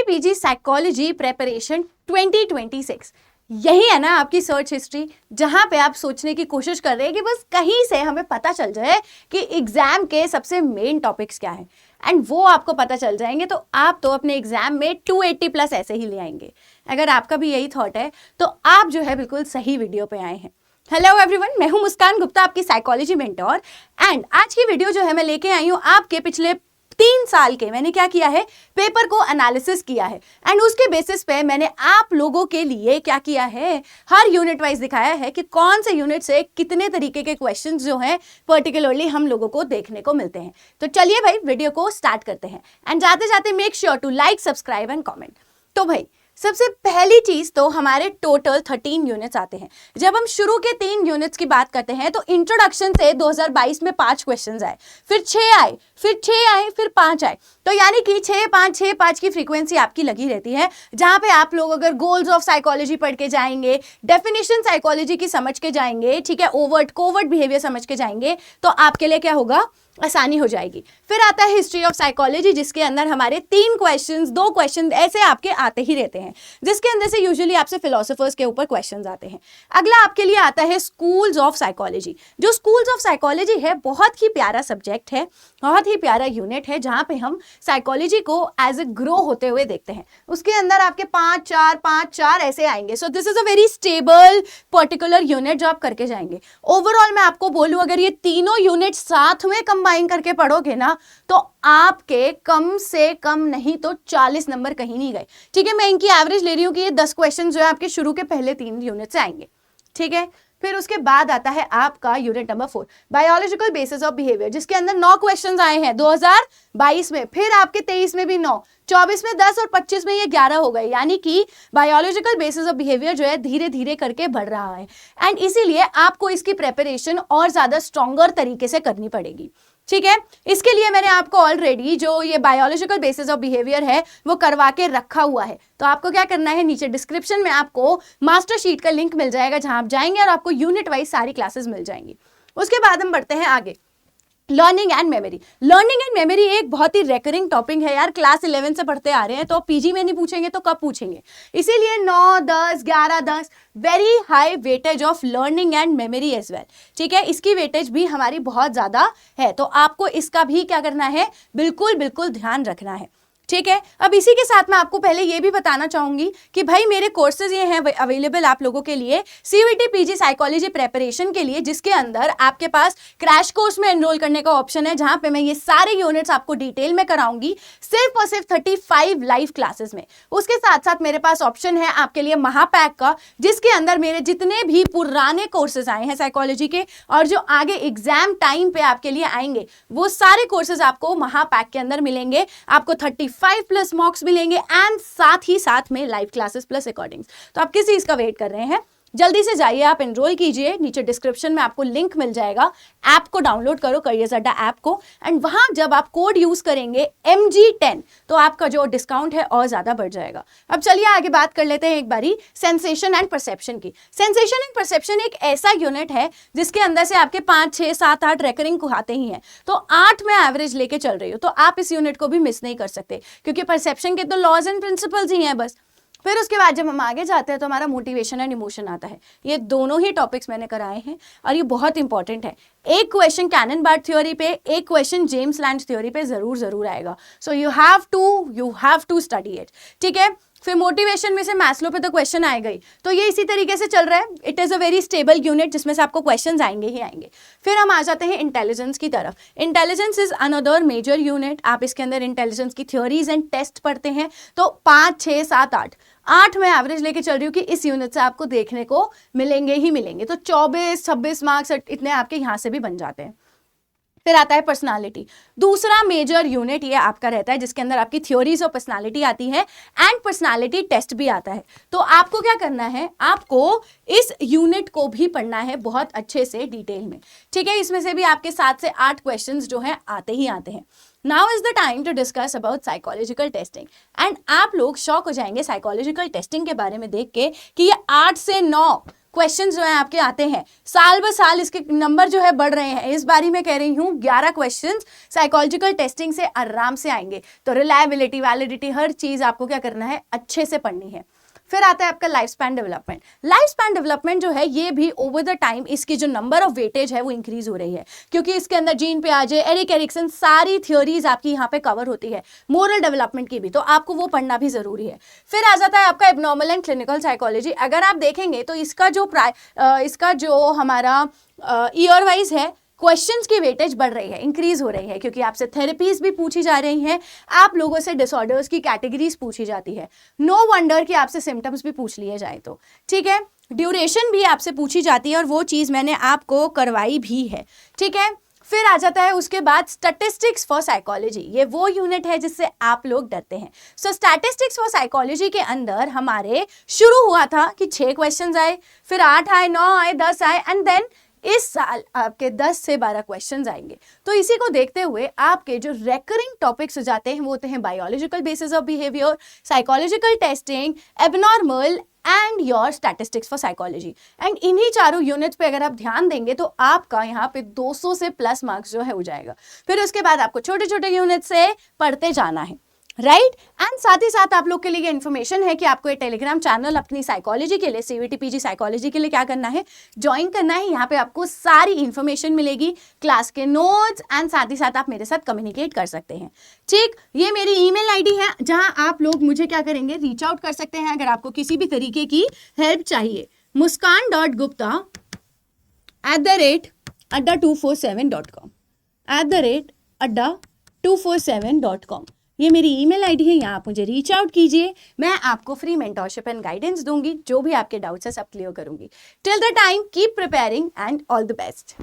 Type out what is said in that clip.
PG psychology preparation 2026। यही है ना आपकी सर्च हिस्ट्री, जहां पे आप सोचने की कोशिश कर रहे हैं कि बस कहीं से हमें पता चल जाए कि एग्जाम के सबसे मेन टॉपिक्स क्या हैं, एंड वो आपको पता चल जाएंगे तो आप तो अपने एग्जाम में 280 प्लस ऐसे ही ले आएंगे। अगर आपका भी यही थॉट है तो आप जो है बिल्कुल सही वीडियो पे आए हैं। हेलो एवरीवन, मैं हूं मुस्कान गुप्ता, आपकी साइकोलॉजी मेंटोर। एंड आज की वीडियो जो है मैं लेके आई हूं आपके पिछले 3 साल के मैंने क्या किया है, पेपर को एनालिसिस किया है, एंड उसके बेसिस पे मैंने आप लोगों के लिए क्या किया है, हर यूनिट वाइज दिखाया है कि कौन से यूनिट से कितने तरीके के क्वेश्चंस जो हैं पर्टिकुलरली हम लोगों को देखने को मिलते हैं। तो चलिए भाई वीडियो को स्टार्ट करते हैं, एंड जाते जाते make sure to like, subscribe and comment. तो भाई सबसे पहली चीज तो हमारे टोटल 13 यूनिट्स आते हैं। जब हम शुरू के 3 यूनिट्स की बात करते हैं तो इंट्रोडक्शन से 2022 में 5 क्वेश्चंस आए, फिर 6 आए, फिर 6 आए, फिर 5 आए। तो यानी कि 6-5 की फ्रीक्वेंसी आपकी लगी रहती है, जहां पे आप लोग अगर गोल्स ऑफ साइकोलॉजी पढ़ के जाएंगे, डेफिनेशन साइकोलॉजी की समझ के जाएंगे, ठीक है, ओवर्ट कोवर्ट बिहेवियर समझ के जाएंगे, तो आपके लिए क्या होगा, आसानी हो जाएगी। फिर आता है हिस्ट्री ऑफ साइकोलॉजी, जिसके अंदर हमारे 3 क्वेश्चंस, 2 क्वेश्चन ऐसे आपके आते ही रहते हैं, जिसके अंदर से यूजुअली आपसे फिलोसोफर्स के ऊपर क्वेश्चंस आते हैं। अगला आपके लिए आता है स्कूल्स ऑफ साइकोलॉजी। जो स्कूल्स ऑफ साइकोलॉजी है बहुत ही प्यारा सब्जेक्ट है, बहुत ही प्यारा यूनिट है, जहां पे हम साइकोलॉजी को एज ए ग्रो होते हुए देखते हैं। उसके अंदर आपके 5-4 ऐसे आएंगे। So this is a very stable particular unit जो आप करके जाएंगे। ओवरऑल मैं आपको बोलूं, अगर ये तीनों यूनिट साथ में कंबाइन करके पढ़ोगे ना तो आपके कम से कम नहीं तो 40 नंबर कहीं नहीं गए। ठीक है, मैं इनकी एवरेज ले रही हूं कि ये 10 क्वेश्चन जो है आपके शुरू के पहले 3 यूनिट से आएंगे। ठीक है, फिर उसके बाद आता है आपका unit number 4, biological basis of behaviour, जिसके अंदर 9 क्वेश्चंस आए हैं 2022 में, फिर आपके 23 में भी 9, 24 में 10 और 25 में ये 11 हो गए। यानी कि बायोलॉजिकल बेसिस ऑफ बिहेवियर जो है धीरे धीरे करके बढ़ रहा है, एंड इसीलिए आपको इसकी प्रेपरेशन और ज्यादा स्ट्रॉन्गर तरीके से करनी पड़ेगी। ठीक है, इसके लिए मैंने आपको ऑलरेडी जो ये बायोलॉजिकल बेसिस ऑफ बिहेवियर है वो करवा के रखा हुआ है। तो आपको क्या करना है, नीचे डिस्क्रिप्शन में आपको मास्टर शीट का लिंक मिल जाएगा, जहां आप जाएंगे और आपको यूनिट वाइज सारी क्लासेस मिल जाएंगी। उसके बाद हम बढ़ते हैं आगे, learning and memory. Learning and memory एक बहुत ही रेकरिंग टॉपिक है यार, क्लास 11 से पढ़ते आ रहे हैं, तो पीजी में नहीं पूछेंगे तो कब पूछेंगे। इसीलिए 9, 10, 11, 10 very high weightage of learning and memory as well. ठीक है, इसकी वेटेज भी हमारी बहुत ज्यादा है, तो आपको इसका भी क्या करना है, बिल्कुल बिल्कुल ध्यान रखना है। ठीक है, अब इसी के साथ मैं आपको पहले ये भी बताना चाहूंगी कि भाई मेरे कोर्सेज ये हैं अवेलेबल आप लोगों के लिए सीवीटी पीजी साइकोलॉजी प्रेपरेशन के लिए, जिसके अंदर आपके पास क्रैश कोर्स में एनरोल करने का ऑप्शन है, जहां पे मैं ये सारे यूनिट्स आपको डिटेल में कराऊंगी सिर्फ और सिर्फ 35 लाइव क्लासेस में। उसके साथ साथ मेरे पास ऑप्शन है आपके लिए महापैक का, जिसके अंदर मेरे जितने भी पुराने कोर्सेज आए हैं साइकोलॉजी के और जो आगे एग्जाम टाइम पे आपके लिए आएंगे, वो सारे कोर्सेज आपको महापैक के अंदर मिलेंगे। आपको 35 प्लस मॉक्स मिलेंगे एंड साथ ही साथ में लाइव क्लासेस प्लस रिकॉर्डिंग्स। तो आप किस चीज का वेट कर रहे हैं, जल्दी से जाइए, आप एनरोल कीजिए, नीचे डिस्क्रिप्शन में आपको लिंक मिल जाएगा, ऐप को डाउनलोड करो, करियर्स अड्डा ऐप को, एंड वहां जब आप कोड यूज करेंगे MG10 तो आपका जो डिस्काउंट है और ज्यादा बढ़ जाएगा। अब चलिए आगे बात कर लेते हैं एक बारी सेंसेशन एंड परसेप्शन की। सेंसेशन एंड परसेप्शन एक ऐसा यूनिट है जिसके अंदर से आपके 5, 6, 7, 8 रेकरिंग को आते ही हैं, तो 8 में एवरेज लेके चल रही हो, तो आप इस यूनिट को भी मिस नहीं कर सकते, क्योंकि परसेप्शन के तो लॉज एंड प्रिंसिपल्स ही हैं बस। फिर उसके बाद जब हम आगे जाते हैं तो हमारा मोटिवेशन एंड इमोशन आता है। ये दोनों ही टॉपिक्स मैंने कराए हैं और ये बहुत इंपॉर्टेंट है। एक क्वेश्चन कैनन बार्ड थ्योरी पे, एक क्वेश्चन जेम्स लैंड थ्योरी पे जरूर आएगा। So you have to study it. ठीक है, फिर मोटिवेशन में से मैस्लो पे तो क्वेश्चन आएगा ही, तो ये इसी तरीके से चल रहा है। It is a very stable unit जिसमें से आपको क्वेश्चंस आएंगे ही आएंगे। फिर हम आ जाते हैं इंटेलिजेंस की तरफ। Intelligence is another major unit. आप इसके अंदर इंटेलिजेंस की थ्योरीज एंड टेस्ट पढ़ते हैं, तो 5, 6, 7, 8 में एवरेज लेके चल रही हूँ कि इस यूनिट से आपको देखने को मिलेंगे ही मिलेंगे, तो 24, 26 मार्क्स इतने आपके यहाँ से भी बन जाते हैं। फिर आता है पर्सनालिटी, दूसरा मेजर यूनिट ये आपका रहता है, जिसके अंदर आपकी थ्योरीज ऑफ पर्सनालिटी आती है एंड पर्सनालिटी टेस्ट भी आता है। तो आपको क्या करना है, आपको इस यूनिट को भी पढ़ना है बहुत अच्छे से डिटेल में। ठीक है, इसमें से भी आपके 7 से 8 क्वेश्चंस जो हैं आते ही आते हैं। Now is the time to discuss about psychological testing, and आप लोग शॉक हो जाएंगे साइकोलॉजिकल टेस्टिंग के बारे में देख के कि ये 8 से 9 क्वेश्चंस जो है आपके आते हैं, साल ब साल इसके नंबर जो है बढ़ रहे हैं। इस बारी मैं कह रही हूँ 11 क्वेश्चंस साइकोलॉजिकल टेस्टिंग से आराम से आएंगे। तो रिलायबिलिटी, वैलिडिटी, हर चीज आपको क्या करना है, अच्छे से पढ़नी है। फिर आता है आपका life span development. Life span development जो है ये भी ओवर द टाइम इसकी जो नंबर ऑफ वेटेज है वो इंक्रीज हो रही है, क्योंकि इसके अंदर जीन पियाजे, एरिक एरिक्सन, सारी थ्योरीज आपकी यहाँ पे कवर होती है, मोरल डेवलपमेंट की भी, तो आपको वो पढ़ना भी जरूरी है। फिर आ जाता है आपका एबनॉर्मल एंड क्लिनिकल साइकोलॉजी। अगर आप देखेंगे तो इसका जो हमारा ईयर वाइज है, क्वेश्चंस की वेटेज बढ़ रही है, इंक्रीज हो रही है, क्योंकि आपसे थेरेपीज भी पूछी जा रही हैं, आप लोगों से डिसऑर्डर्स की कैटेगरीज पूछी जाती है। नो वंडर कि आपसे सिम्टम्स भी पूछ लिए जाए तो, ठीक है। ड्यूरेशन भी आपसे पूछी जाती है और वो चीज़ मैंने आपको करवाई भी है, ठीक है। फिर आ जाता है उसके बाद स्टैटिस्टिक्स फॉर साइकोलॉजी। ये वो यूनिट है जिससे आप लोग डरते हैं। सो स्टैटिस्टिक्स फॉर साइकोलॉजी के अंदर हमारे शुरू हुआ था कि 6 क्वेश्चंस आए, फिर 8 आए, 9 आए, 10 आए, एंड देन इस साल आपके 10 से 12 क्वेश्चंस आएंगे। तो इसी को देखते हुए आपके जो रेकरिंग टॉपिक्स हो जाते हैं वो होते हैं biological basis of behaviour, psychological testing, abnormal and your statistics for psychology. And इन्हीं चारों यूनिट्स पे अगर आप ध्यान देंगे तो आपका यहाँ पे 200 से प्लस मार्क्स जो है हो जाएगा। फिर उसके बाद आपको छोटे छोटे यूनिट से पढ़ते जाना है, राइट। एंड साथ ही साथ आप लोग के लिए इन्फॉर्मेशन है कि आपको ये टेलीग्राम चैनल अपनी साइकोलॉजी के लिए, सीवीटी पीजी साइकोलॉजी के लिए क्या करना है, ज्वाइन करना है। यहाँ पे आपको सारी इन्फॉर्मेशन मिलेगी, क्लास के नोट्स, एंड साथ ही साथ आप मेरे साथ कम्युनिकेट कर सकते हैं, ठीक। ये मेरी ईमेल आईडी है जहाँ आप लोग मुझे क्या करेंगे, रीच आउट कर सकते हैं अगर आपको किसी भी तरीके की हेल्प चाहिए। muskan.gupta@adda247.com @adda247.com ये मेरी ईमेल आईडी है, यहाँ आप मुझे रीच आउट कीजिए। मैं आपको फ्री मेंटरशिप एंड गाइडेंस दूंगी, जो भी आपके डाउट्स है सब क्लियर करूंगी। Till the time keep preparing and all the best.